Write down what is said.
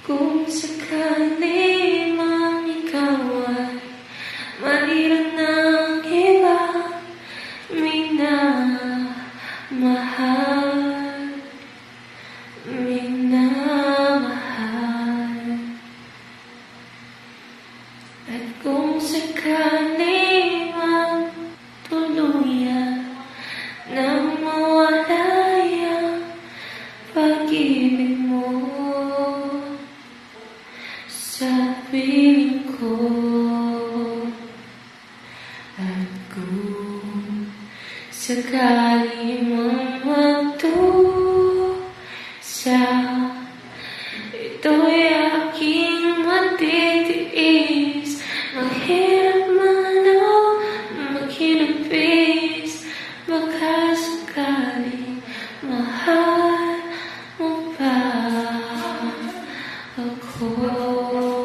Kung sakali mang ikaw ay mayroon ng iba minamahal. At kung sakali mang tuluyan nang mawala ang pag-ibig mo sa piling ko, at kung sakali mang magdusa, ito'y aking matitiis. Mahirap man o maghinapis, baka sakali mahal mo pa ako.